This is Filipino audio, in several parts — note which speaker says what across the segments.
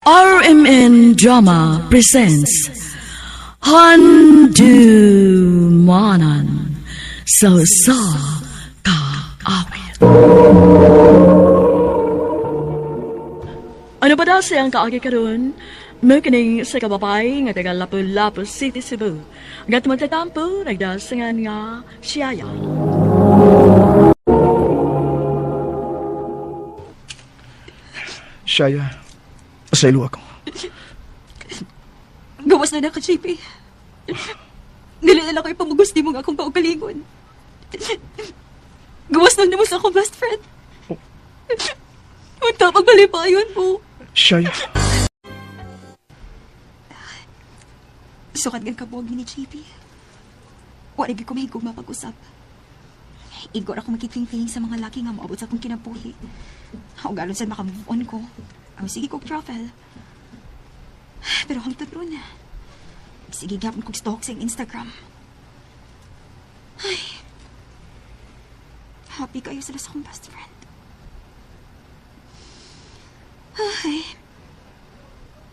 Speaker 1: RMN Drama presents Handumanan sa Kaawit. Ano ba daw siyang kaagi karon? Makaning sa kababay nga taga Lapu-Lapu City, Cebu. Nga tumatatampo, nagdasangan nga siyaya.
Speaker 2: Shaya, pasaylo ako.
Speaker 3: Gawas na ka, JP. Dili na lang kayo pamagusti mo nga akong kaugalingon. Gawas na mo sa akong best friend. Unta pagbalipayon mo.
Speaker 2: Shaya.
Speaker 3: Sukat gan kabuag ni JP. Wala gyud ko mahigog mapag-usap. Igor ako makiting-ting sa mga laki nga moabot sa akong kinabuhi. O galon sa makamove on ko. Ang sige kong travel. Pero hangtod ron. Sige gapon kong stalk sa Instagram. Ay. Happy kayo sila sa akong best friend. Ay.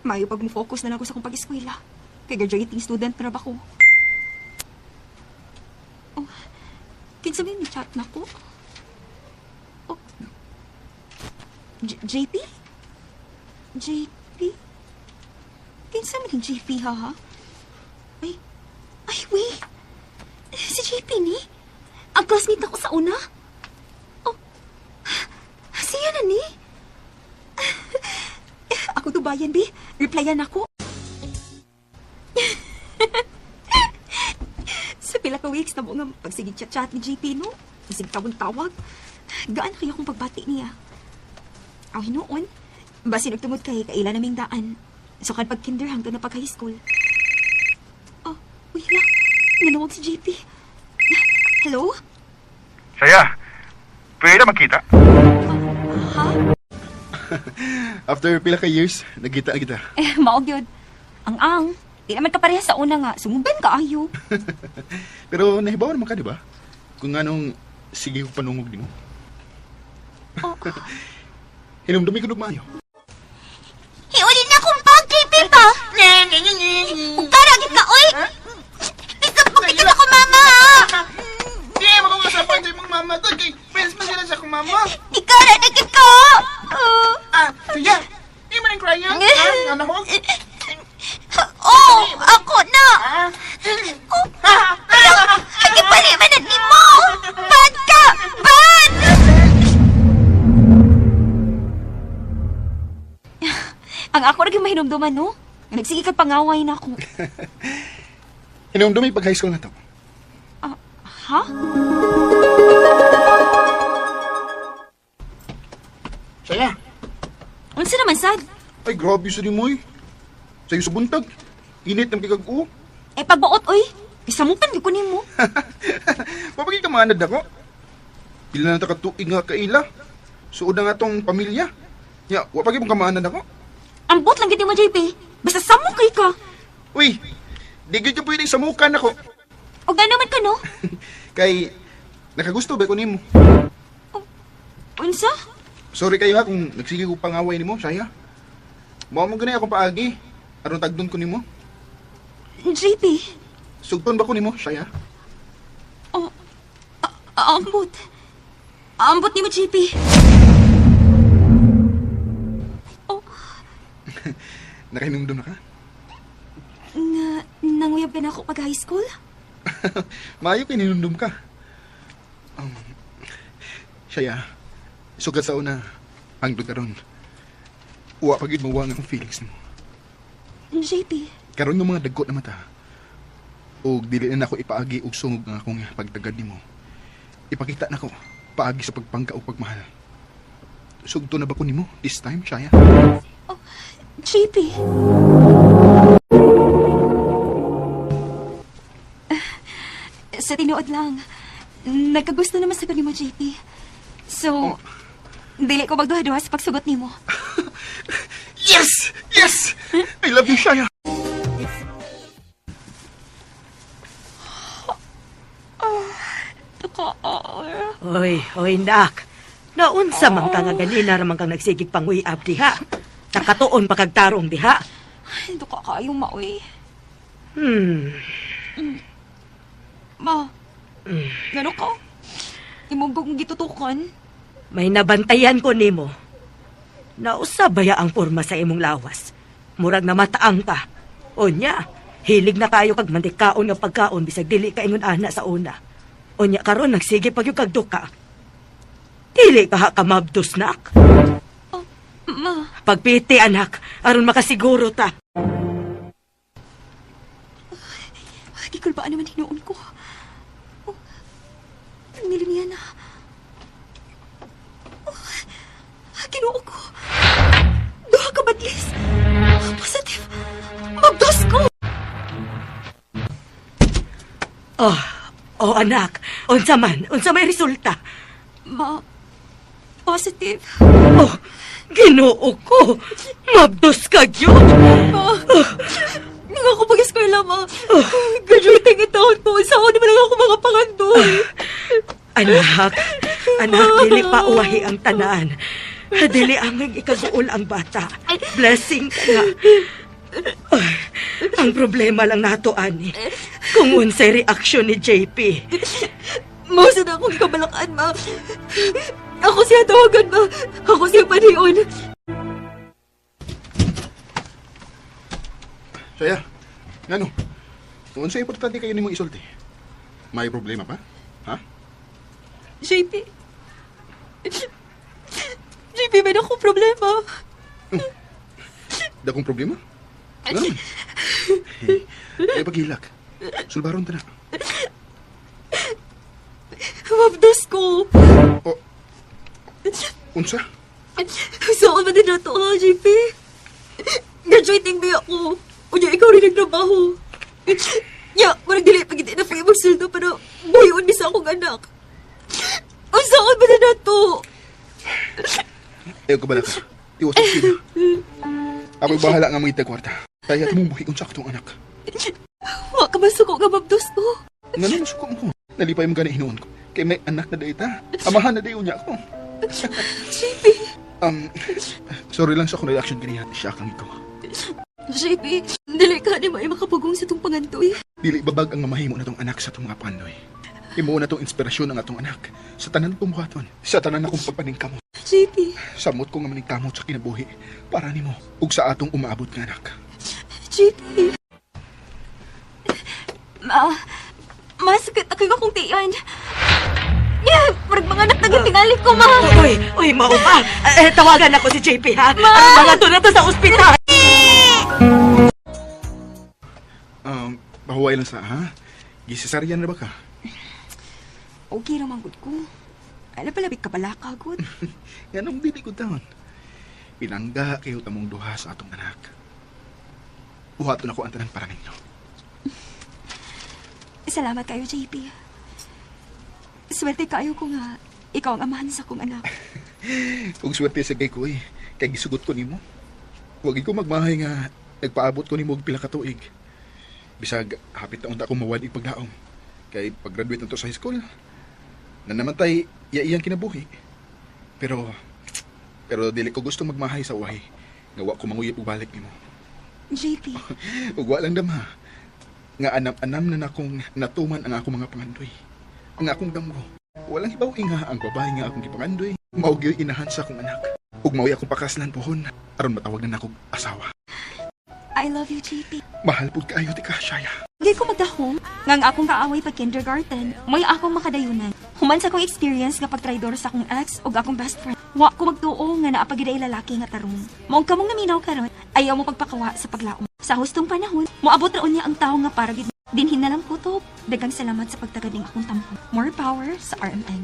Speaker 3: Mayo pag mo-focus na lang ako sa akong pag-eskwela. Kay graduating student na ba ko? Oh, kinsa may chat na ko? Oh, JP? JP? Kinsa may JP ha? Ay, wait. Si JP ni? Ang classmate ako sa una? Oh, siya na ni? Ako tubayan, bi. Replyan ako. Sa pila ka weeks na mo nga pagsigig chat-chat ni JP, no? Isig tawag-tawag. Gaan kaya akong pagbati niya. Aw, hinoon. Basi nagtumod kay kaila naming daan. So, kan pag-kinder hanggang na pag-high school. Oh, wala. Nanawag si JP. Hello?
Speaker 4: Saya, pwede na magkita?
Speaker 3: Ha?
Speaker 2: After pila ka years, nagkita na kita.
Speaker 3: Maog yun. Ang. Di naman ka pareha sa una nga. Sumuban ka, ayo.
Speaker 2: Pero nahibaw naman ka, di ba? Kung anong sige ko panungog din mo.
Speaker 3: Oh.
Speaker 2: Hinumdumi ko maayo.
Speaker 3: Hiulin na kong pag-JP pa! Karagit ka, oy! Isang pagkita ko, mama!
Speaker 4: Di, makakasapan sa imong mama to. Kay friends man sila sa akong mama.
Speaker 3: Ikaragit ka!
Speaker 4: Saya, di man ang crying. Ano ko?
Speaker 3: Oh, ako na! Oh, ay, palimanan ni mo! Bad ka! Bad! Ang ako rin mahinumduman, no? Nagsige ka pangaway na ako.
Speaker 2: Hinumdumi pag high school na to.
Speaker 3: Ha?
Speaker 4: Saya,
Speaker 3: Unsa naman, sad?
Speaker 2: Ay, grabe sa mo eh. Sa'yo sa buntag. Init ng kikag-u.
Speaker 3: Eh, pagbaot, oy! Isamupan di ko ni mo.
Speaker 2: Papagi ka manad ako. Pila na takatuig nga kaila. Suod na nga tong pamilya. Ya, wapagi mong kamanad ako.
Speaker 3: Ambot lang giti mo, JP. Basta samukay ka.
Speaker 2: Uy, di gid ka pwedeng samukan ako.
Speaker 3: O ganaman ka, no?
Speaker 2: Kay, nakagusto ba ko nimo?
Speaker 3: Unsa?
Speaker 2: Sorry kayo ha kung nagsige ko pangaway nimo, Saya. Mao mo ganay akong paagi. Aron tagdon ko nimo.
Speaker 3: JP.
Speaker 2: Sugton ba ko nimo, Saya?
Speaker 3: Oh, ambot. Ambot ni mo, JP. Oh,
Speaker 2: Nakahinumdum na ka?
Speaker 3: nanguyab ka na ako pag high school?
Speaker 2: Maayo kay ninumdum ka. Saya, sugat sa una, ang karon. Uwa pagid mawang ang feelings mo.
Speaker 3: JP.
Speaker 2: Karon ng mga dagot na mata. O dili na ako ipaagi og sungog nga akong pagtagad nimo. Ipakita na ko paagi sa pagpangka o pagmahal. Sugto na ba ko nimo this time, Shaya?
Speaker 3: Oh, JP. Sa tinuod lang, nagkagusto naman sa ni mo, JP. So, dili ko magduha-duha sa pagsugot ni mo.
Speaker 2: Yes! Yes! I love you, Shaya!
Speaker 5: Oy, nak. Naunsa man ka nga ganina ramang kang nagsigig panguy abdi ha. Nakatuon pa kag tarong diha.
Speaker 3: Ay, ito ka kayong maoy. Ma, gano ka? Imong kong gitutukan?
Speaker 5: May nabantayan ko nimo. Nausabaya ang porma sa imong lawas. Murag na mataang ka. Onya, hilig na kayo kag mantikaon nga pagkaon bisag dili ka ingon ana sa una. Onya karon nagsige pag yung kagduka. Dili ka ha kamabdos nak.
Speaker 3: Ma,
Speaker 5: Pagpiti anak, aron makasiguro ta.
Speaker 3: di ko ba naman hinuon ko? Oh, nilo niya na. Oh, Ginoo ko. Duha ka badlis. Positive. Magdos ko.
Speaker 5: Oh anak, unsa may resulta?
Speaker 3: Ma, positive.
Speaker 5: Oh, Ginoo ko. Mabdos ka gyud.
Speaker 3: Ma, hindi nga ako pag-eskwela, ma. Graduating ang taon ko. Saan naman lang ako mga pangandoy.
Speaker 5: Anak, dili pa uwahi ang tanan. Dili ang ikaguol ang bata. Blessing ka na. Ang problema lang nato, ani. Kung unsay reaksyon ni JP.
Speaker 3: Mausa na akong kabalakan, ma. Ako siya tawagan, ma. Ako siya paniyon.
Speaker 2: Saya, ngano? Kung sa importante kayo ni mong isulti. May problema pa? Ha?
Speaker 3: JP. JP, may akong problema.
Speaker 2: Dakong problema? Ano naman? Ay, paghilak. Sulbaron ta na.
Speaker 3: Mabdos ko.
Speaker 2: O, unsa?
Speaker 3: Saan ba din na to, ha, JP? Graduating ba ako? Unya, ikaw rin nagtrabaho. Ya, marang dili pag hindi na free magsuldo pero buhiyon ni sa akong anak. Saan ba na to?
Speaker 2: Ayaw ka bala ka. Tiwas ang sila. Ako'y bahala nga mga kwarta. Kaya mong buhi kung saktong anak.
Speaker 3: Wa ka masuko nga mabdos ko.
Speaker 2: Nga naman suko mo. Nalipay mo gani hinuon ko. Kaya may anak na data. Amahan na dayo niya ako.
Speaker 3: JP.
Speaker 2: Sorry lang sa akong reaction kaniya. Siya kang ikaw.
Speaker 3: JP, dili ka ni may makapugong sa tong pangantoy.
Speaker 2: Dili babag ang mamahimo na tong anak sa tong mga pandoy. Imo na tong inspirasyon ng atong anak. Sa tanan kong buhaton. Sa tanan akong pagpaningkamot.
Speaker 3: JP,
Speaker 2: Samot ko nga maningkamot sa kinabuhi. Para nimo. Ug sa atong umaabot nga anak.
Speaker 3: JP. Masakit ako akong tiyan. Yeah, parang mga anak nagatingali ko, ma.
Speaker 5: Uy, mao ba? Tawagan ako si JP, ha? Mga to na to sa ospital.
Speaker 2: Bahuway lang sa, ha? Gisisaryan na ba ka?
Speaker 3: Okay raman gud ko. Ala palabik ka pala ka, gud.
Speaker 2: Ganong dili ko taon. Pinangga kayo tamong duha sa atong anak. Buhaton ako ang tanang para ninyo.
Speaker 3: Salamat kayo, JP. Swerte kayo ko nga ikaw ang amahan sa akong anak.
Speaker 2: Kung swerte sa kay ko eh, kay gisugot ko nimo. Huwag ko magmahay nga nagpaabot ko nimo og pila ka tuig. Bisag hapit na unta akong mawad pagdaong. Kay pag-graduate nito sa high school, na namatay iyang kinabuhi. Pero dili ko gusto magmahay sa uwahi. Nga wa ko manguyip og balik nimo.
Speaker 3: JP,
Speaker 2: Ug wa lang dama. Nga anam-anam na nakong natuman ang akong mga pangandoy. Ang akong damgo. Walang hibaw nga ang babae nga akong gipangandoy. Maugyoy inahan sa akong anak. Ug mauy akong pakaslan pohon aron matawag na akong asawa.
Speaker 3: I love you, JP.
Speaker 2: Mahal pud kaayo ti ka, Shaya.
Speaker 3: Di ko magdahom. Nga akong kaaway pag kindergarten, may akong makadayunan. Human sa akong experience nga pagtraidor sa akong ex o akong best friend. Wa ko magtuo nga naapagiday lalaki nga tarong. Maong kamong naminaw karon, ayaw mo pagpakawa sa paglaom. Sa hustong panahon, moabot raon niya ang tao nga para gid dinhin na lang kutob. Daghang salamat sa pagtagad ning akong tampo. More power sa RMN.